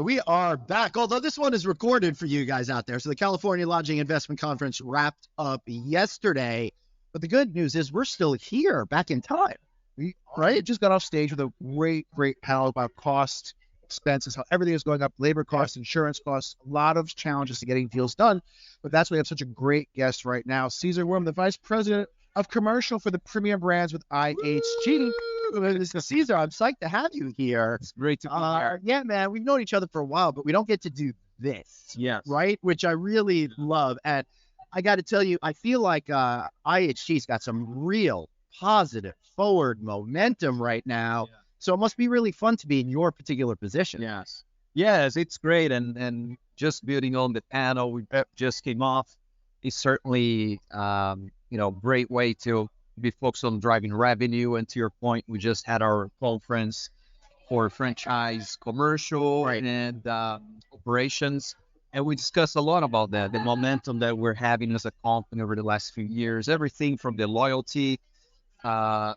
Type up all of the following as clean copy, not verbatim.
We are back, although this one is recorded for you guys out there. So the California Lodging Investment Conference wrapped up yesterday. But the good news is we're still here, back in time. Right? Just got off stage with a great panel about cost, expenses, how everything is going up, labor costs, insurance costs, a lot of challenges to getting deals done. But that's why we have such a great guest right now, Cesar Wurm, the Vice President of Commercial for the Premium Brands with IHG. Cesar, I'm psyched to have you here. It's great to be here. Yeah, man, we've known each other for a while, but we don't get to do this. Yes. Right? Which I really love. And I got to tell you, I feel like IHG's got some real positive forward momentum right now. Yeah. So it must be really fun to be in your particular position. Yes, it's great. And just building on the panel we just came off is certainly, great way to be focused on driving revenue. And to your point, we just had our conference for franchise commercial and operations. And we discussed a lot about that, the momentum that we're having as a company over the last few years, everything from the loyalty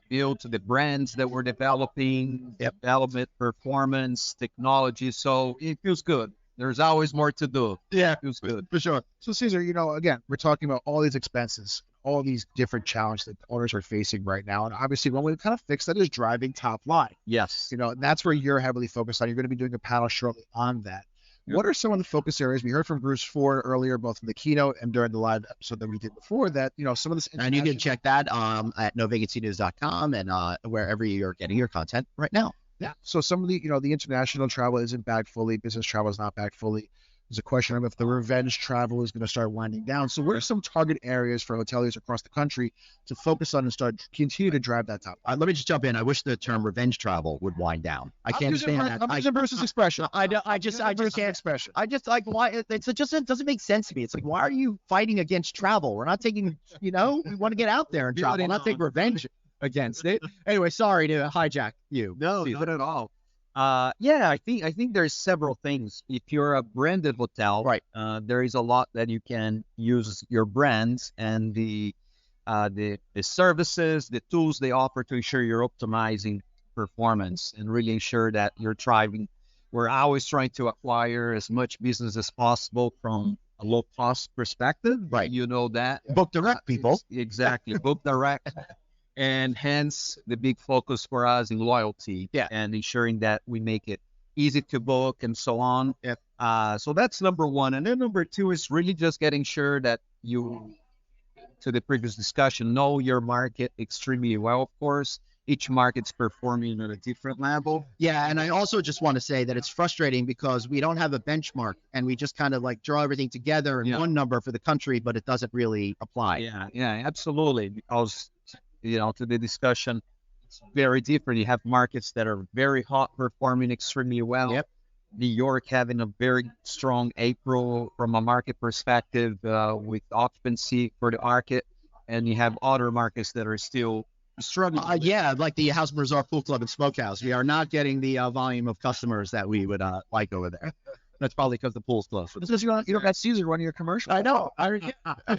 build to the brands that we're developing, development, performance, technology. So it feels good. There's always more to do. Yeah, it feels good. For sure. So Cesar, again, we're talking about all these expenses, all these different challenges that owners are facing right now. And obviously one way to kind of fix that is driving top line. Yes. And that's where you're heavily focused on. You're going to be doing a panel shortly on that. What are some of the focus areas? We heard from Bruce Ford earlier, both in the keynote and during the live episode that we did before that, some of this. And you can check that at novacancynews.com and wherever you're getting your content right now. Yeah. So some of the, the international travel isn't back fully. Business travel is not back fully. There's a question of if the revenge travel is going to start winding down. So what are some target areas for hoteliers across the country to focus on and continue to drive that top? Let me just jump in. I wish the term revenge travel would wind down. I can't stand that. I'm using Bruce's expression. I just can't expression. I just like why it doesn't make sense to me. It's like, why are you fighting against travel? We're not taking, we want to get out there and travel, not take revenge against it. Anyway, sorry to hijack you. No, not at all. I think there's several things. If you're a branded hotel, there is a lot that you can use your brands and the services, the tools they offer to ensure you're optimizing performance and really ensure that you're thriving. We're always trying to acquire as much business as possible from a low cost perspective. Right. You know that. Book direct, people. Exactly. Book direct. And hence the big focus for us in loyalty and ensuring that we make it easy to book and so on. So that's number one. And then number two is really just getting sure that you, to the previous discussion, know your market extremely well, of course. Each market's performing at a different level. Yeah, and I also just want to say that it's frustrating because we don't have a benchmark and we just kind of like draw everything together in one number for the country, but it doesn't really apply. Yeah, absolutely. Because to the discussion, it's very different. You have markets that are very hot, performing extremely well. Yep. New York having a very strong April from a market perspective with occupancy for the market. And you have other markets that are still struggling. Like the House and Resort Pool Club and Smokehouse. We are not getting the volume of customers that we would like over there. That's probably because the pool's closed. Because you don't got Cesar running your commercial. I know. I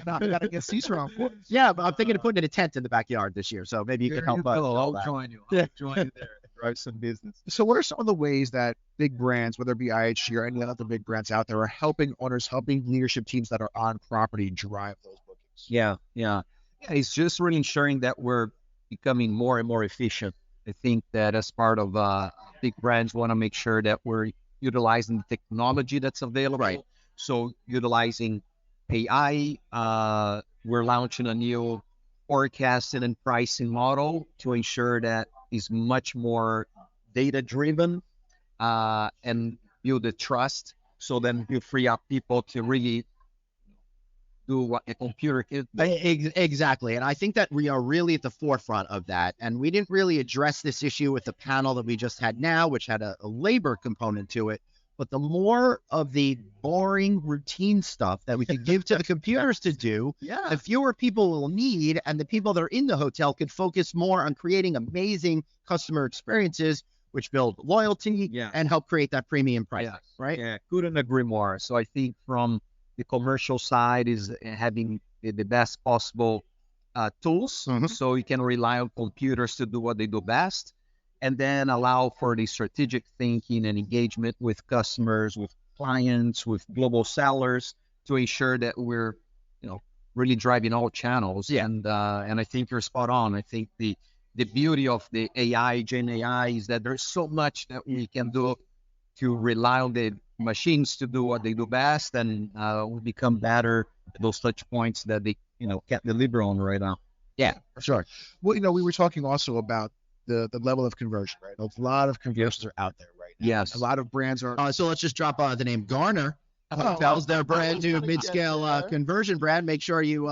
got to get Cesar on board. Yeah, but I'm thinking of putting in a tent in the backyard this year, so maybe you can help us. I'll join you. I'll join you there. Drive some business. So what are some of the ways that big brands, whether it be IHG or any other big brands out there, are helping owners, helping leadership teams that are on property drive those bookings? Yeah. It's just really ensuring that we're becoming more and more efficient. I think that as part of big brands want to make sure that we're utilizing the technology that's available. Right. So utilizing AI, we're launching a new forecasting and pricing model to ensure that is much more data driven and build the trust. So then you free up people to really do what a computer can do. Exactly. And I think that we are really at the forefront of that. And we didn't really address this issue with the panel that we just had now, which had a labor component to it. But the more of the boring routine stuff that we could give to the computers to do, the fewer people will need, and the people that are in the hotel could focus more on creating amazing customer experiences, which build loyalty and help create that premium price. Right? Yeah, couldn't agree more. So I think from the commercial side is having the best possible tools, so you can rely on computers to do what they do best. and then allow for the strategic thinking and engagement with customers, with clients, with global sellers to ensure that we're, really driving all channels. Yeah. And I think you're spot on. I think the beauty of the AI, Gen AI, is that there's so much that we can do to rely on the machines to do what they do best, and we become better at those touch points that they, can't deliver on right now. Yeah, for sure. Well, we were talking also about the level of conversion, right? A lot of conversions are out there right now. Yes. A lot of brands are. So let's just drop the name Garner. Hotels, their brand new mid-scale conversion brand. Make sure you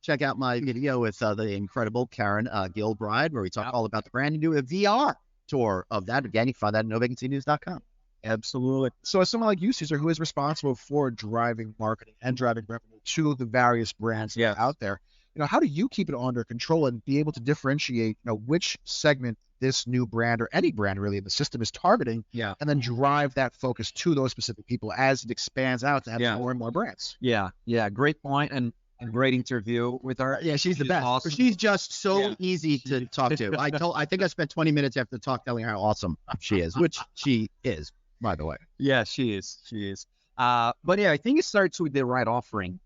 check out my video with the incredible Karen Gilbride, where we talk all about the brand and do a VR tour of that. Again, you can find that at novacancynews.com. Absolutely. So as someone like you, Cesar, who is responsible for driving marketing and driving revenue to the various brands that are out there, how do you keep it under control and be able to differentiate, which segment this new brand or any brand really in the system is targeting, and then drive that focus to those specific people as it expands out to have more and more brands? Yeah. Great point, and great interview with her. Yeah, she's the best. Awesome. She's just so easy to talk to. I think I spent 20 minutes after the talk telling her how awesome she is, which she is, by the way. Yeah, she is. But yeah, I think it starts with the right offering.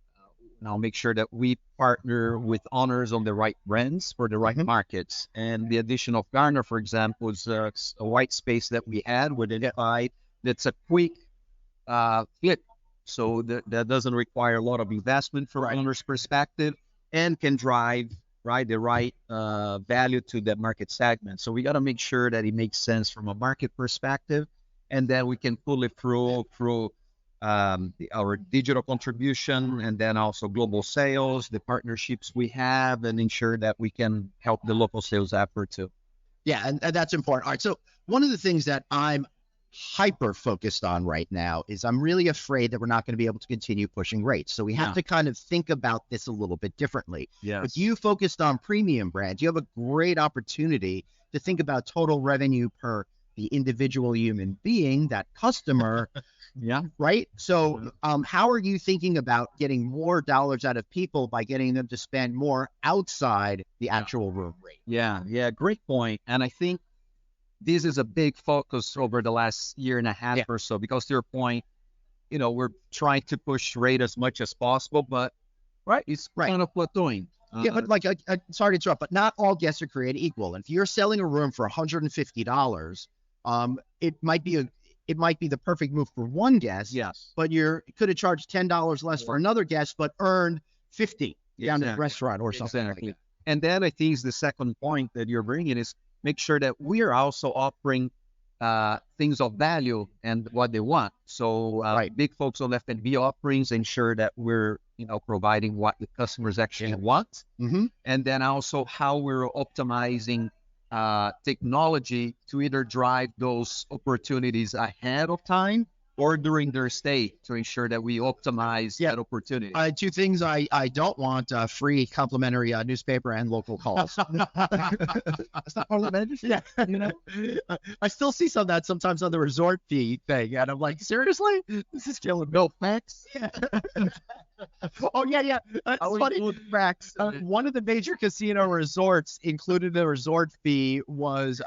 Now make sure that we partner with owners on the right brands for the right markets. And the addition of Garner, for example, is a white space that we had. We identified that's a quick fit. So that doesn't require a lot of investment from owner's perspective, and can drive the right value to that market segment. So we got to make sure that it makes sense from a market perspective, and then we can pull it through our digital contribution, and then also global sales, the partnerships we have, and ensure that we can help the local sales effort too. Yeah, and that's important. All right, so one of the things that I'm hyper focused on right now is I'm really afraid that we're not going to be able to continue pushing rates. So we have to kind of think about this a little bit differently. Yes. If you focused on premium brands, you have a great opportunity to think about total revenue per the individual human being, that customer. Right. So how are you thinking about getting more dollars out of people by getting them to spend more outside the actual room rate? Yeah. Great point. And I think this is a big focus over the last year and a half or so, because to your point, we're trying to push rate as much as possible, but it's kind of plateauing. But like, sorry to interrupt, but not all guests are created equal. And if you're selling a room for $150, it might be the perfect move for one guest. Yes. But you could have charged $10 less for another guest, but earned $50 down at the restaurant or something like that. And then I think the second point that you're bringing is make sure that we are also offering things of value and what they want. So big folks on F&B offerings, ensure that we're providing what the customers actually want. And then also how we're optimizing technology to either drive those opportunities ahead of time or during their stay, to ensure that we optimize that opportunity. Two things I don't want: free complimentary newspaper and local calls. That's not part of the manager's. Yeah, I still see some of that sometimes on the resort fee thing, and I'm like, seriously, this is killing Bill Facts. Yeah. Oh yeah. It's funny. Facts. One of the major casino resorts included the resort fee was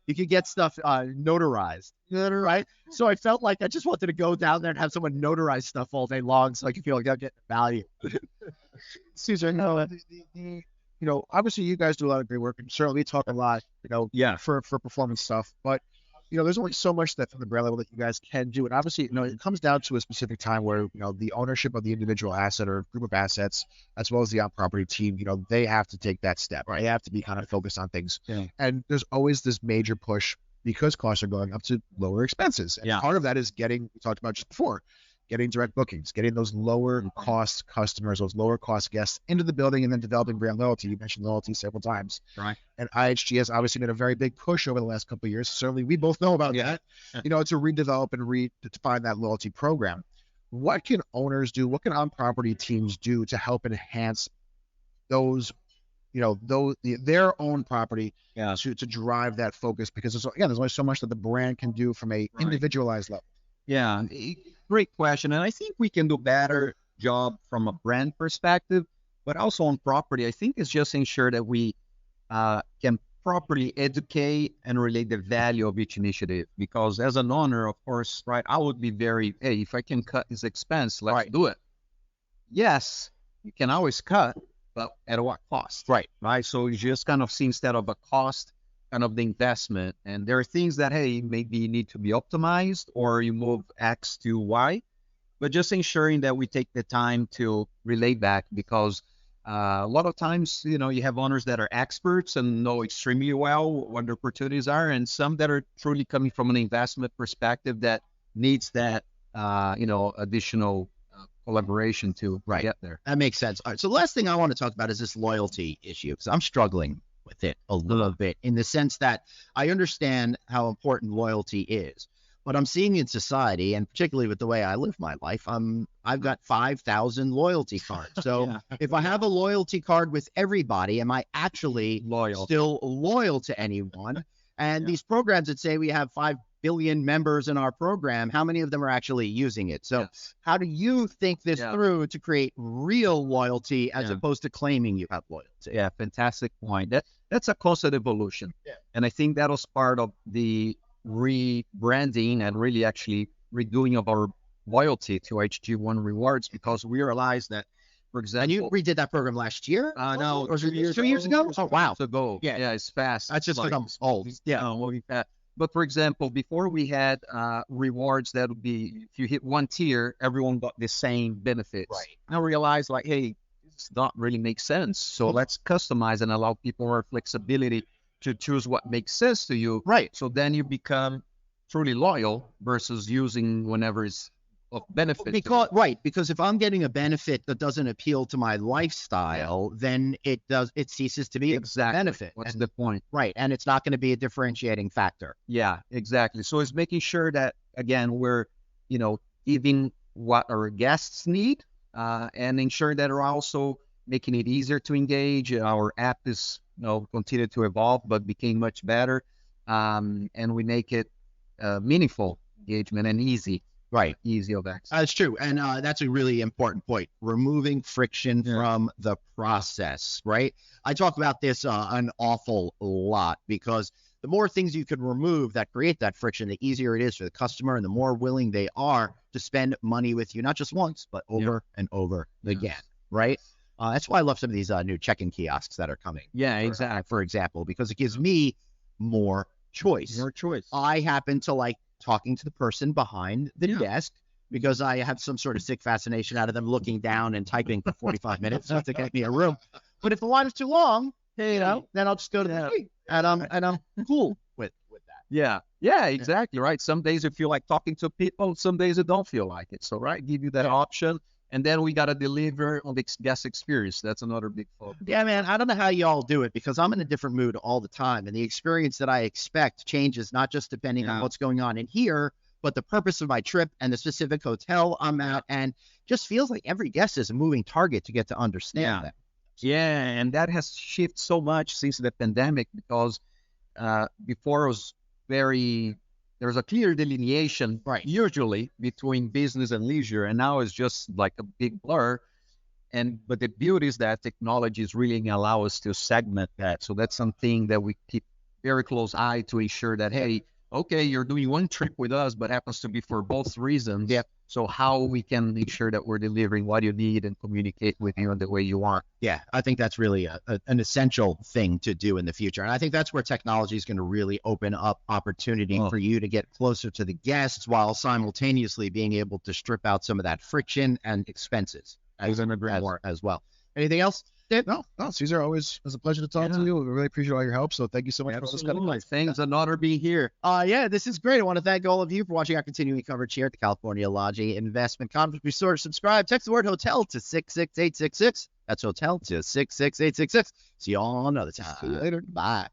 you could get stuff notarized, right? So I felt like I just wanted to go down there and have someone notarize stuff all day long, so I could feel like I'm getting value. Cesar, obviously you guys do a lot of great work, and certainly we talk a lot, for performance stuff. But there's only so much that from the brand level that you guys can do, and obviously, it comes down to a specific time where the ownership of the individual asset or group of assets, as well as the on-property team, they have to take that step, right? They have to be kind of focused on things, and there's always this major push because costs are going up to lower expenses, and part of that is we talked about just before, getting direct bookings, getting those lower cost customers, those lower cost guests into the building, and then developing brand loyalty. You mentioned loyalty several times. Right. And IHG has obviously made a very big push over the last couple of years. Certainly we both know about that, to redevelop and redefine that loyalty program. What can owners do? What can on-property teams do to help enhance those, their own property to drive that focus? Because there's only so much that the brand can do from a individualized level. Yeah, great question. And I think we can do better job from a brand perspective, but also on property. I think it's just ensure that we can properly educate and relate the value of each initiative. Because as an owner, of course, right, I would be very, hey, if I can cut this expense, let's do it. Yes, you can always cut, but at what cost? Right. So you just kind of see instead of a cost, kind of the investment. And there are things that, hey, maybe need to be optimized or you move X to Y, but just ensuring that we take the time to relate back because a lot of times, you know, you have owners that are experts and know extremely well what the opportunities are, and some that are truly coming from an investment perspective that needs that, additional collaboration to get there. That makes sense. All right. So the last thing I want to talk about is this loyalty issue because I'm struggling with it a little bit in the sense that I understand how important loyalty is. What I'm seeing in society, and particularly with the way I live my life, I've got 5,000 loyalty cards. So if I have a loyalty card with everybody, am I actually still loyal to anyone? And these programs that say we have 5 billion members in our program, how many of them are actually using it? So how do you think this through to create real loyalty as opposed to claiming you have loyalty? Yeah, fantastic point. That's a constant evolution. And I think that was part of the rebranding and really actually redoing of our loyalty to IHG One Rewards because we realized that, for example, and you redid that program last year? No, or 2 years ago? Oh, wow. Ago. Yeah, it's fast. That's just like I'm old. But for example, before we had rewards that would be, if you hit one tier, everyone got the same benefits. Right. Now realize like, hey, this not really make sense. So let's customize and allow people more flexibility to choose what makes sense to you. Right. So then you become truly loyal versus using whenever it's of benefit. Because if I'm getting a benefit that doesn't appeal to my lifestyle, then it ceases to be a benefit. What's the point? Right. And it's not going to be a differentiating factor. Yeah, exactly. So it's making sure that, again, we're, giving what our guests need and ensure that we're also making it easier to engage. Our app is, continue to evolve, but became much better. And we make it meaningful engagement and easy. Right. Easy of access. That's true. And that's a really important point. Removing friction from the process, right? I talk about this an awful lot because the more things you can remove that create that friction, the easier it is for the customer and the more willing they are to spend money with you, not just once, but over and over again, right? That's why I love some of these new check-in kiosks that are coming. Yeah, exactly. For example, because it gives me more choice. I happen to like talking to the person behind the desk because I have some sort of sick fascination out of them looking down and typing for 45 minutes to get me a room. But if the line is too long, then I'll just go to the street and I'm cool with that. Yeah, exactly. Right. Some days you feel like talking to people, some days you don't feel like it. So, give you that option. And then we got to deliver on the guest experience. That's another big focus. Yeah, man. I don't know how y'all do it because I'm in a different mood all the time. And the experience that I expect changes not just depending on what's going on in here, but the purpose of my trip and the specific hotel I'm at. And just feels like every guest is a moving target to get to understand that. Yeah, and that has shifted so much since the pandemic because before it was there's a clear delineation usually between business and leisure, and now it's just like a big blur. But the beauty is that technology is really allow us to segment that. So that's something that we keep very close eye to ensure that, hey, okay, you're doing one trip with us, but happens to be for both reasons. Yeah. So how we can make sure that we're delivering what you need and communicate with you in the way you want. Yeah, I think that's really an essential thing to do in the future. And I think that's where technology is going to really open up opportunity for you to get closer to the guests while simultaneously being able to strip out some of that friction and expenses as well. Anything else? No, Cesar, always was a pleasure to talk to you. We really appreciate all your help. So thank you so much for this kind of Thanks, an honor being here. This is great. I want to thank all of you for watching our continuing coverage here at the California Lodging Investment Conference. Be sure to subscribe. Text the word hotel to 66866. That's hotel to 66866. See you all another time. See you later. Bye.